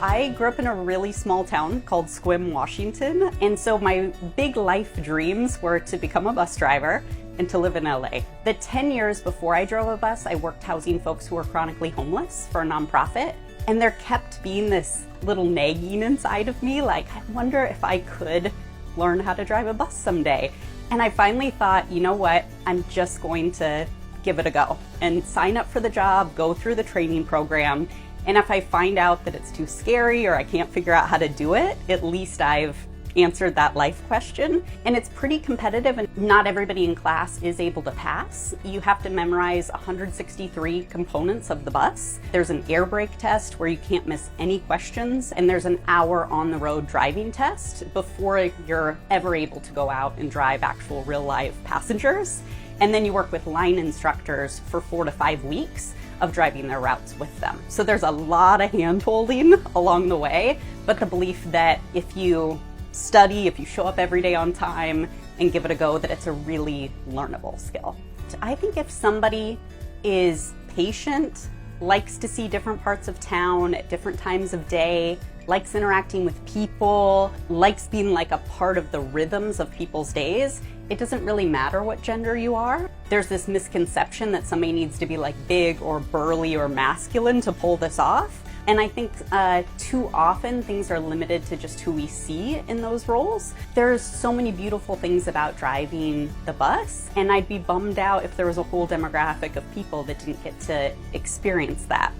I grew up in a really small town called Sequim, Washington, and so my big life dreams were to become a bus driver and to live in LA. The 10 years before I drove a bus, I worked housing folks who were chronically homeless for a nonprofit, and there kept being this little nagging inside of me, like, I wonder if I could learn how to drive a bus someday. And I finally thought, you know what, I'm just going to give it a go and sign up for the job, go through the training program. And if I find out that it's too scary or I can't figure out how to do it, at least I've answered that life question. And it's pretty competitive, and not everybody in class is able to pass. You have to memorize 163 components of the bus. There's an air brake test where you can't miss any questions, and there's an hour on the road driving test before you're ever able to go out and drive actual real life passengers. And then you work with line instructors for 4 to 5 weeks of driving their routes with them. So there's a lot of hand-holding along the way, but the belief that if you study, if you show up every day on time and give it a go, that it's a really learnable skill. I think if somebody is patient, likes to see different parts of town at different times of day, likes interacting with people, likes being like a part of the rhythms of people's days, it doesn't really matter what gender you are. There's this misconception that somebody needs to be like big or burly or masculine to pull this off. And I think too often things are limited to just who we see in those roles. There's so many beautiful things about driving the bus, and I'd be bummed out if there was a whole demographic of people that didn't get to experience that.